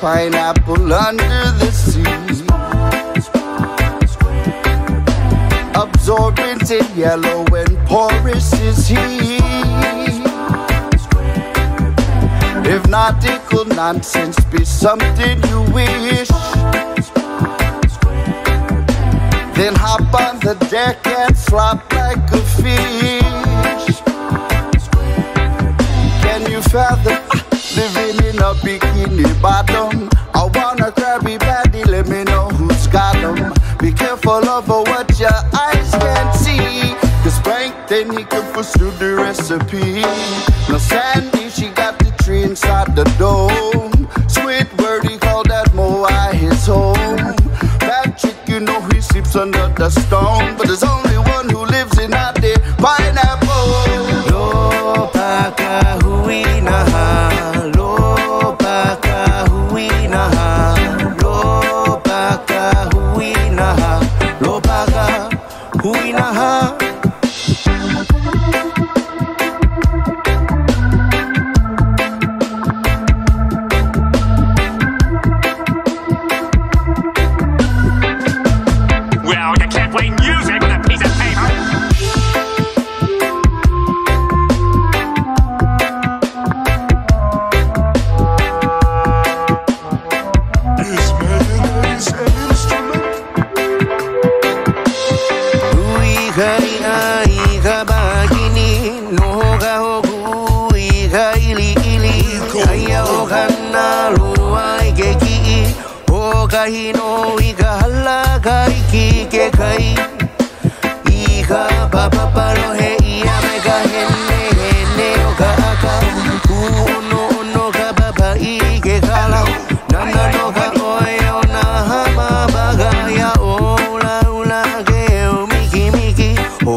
pineapple under the sea. Absorbent and yellow and porous is he. Hypnotical nonsense be something you wish. Then hop on the deck and flop like a fish. Can you fathom living in a bikini bottom? I want a Krabby Patty, let me know who's got them. Be careful of what your eyes can see, 'cause plankton he can pursue the recipe. Now Sandy, she got the tree inside the dome. Squidward, he called that Moai his home. Patrick, you know he sleeps under the stone, but there's only one who lives in that day, pineapple. Lopaka Huinaha, Lopaka Huinaha, Lopaka Huinaha, Lopaka Huinaha. Well, you can't play music with a piece of paper. This man is an instrument. Uiga iga bagini noga hogu iga ili aya ogana lua igeki oga hino iga halaga iki ke kai iga baba palo he ia mega hene oga aka uno ga baba ige kala nana noga oyo na hama baga ya ola ge o miki o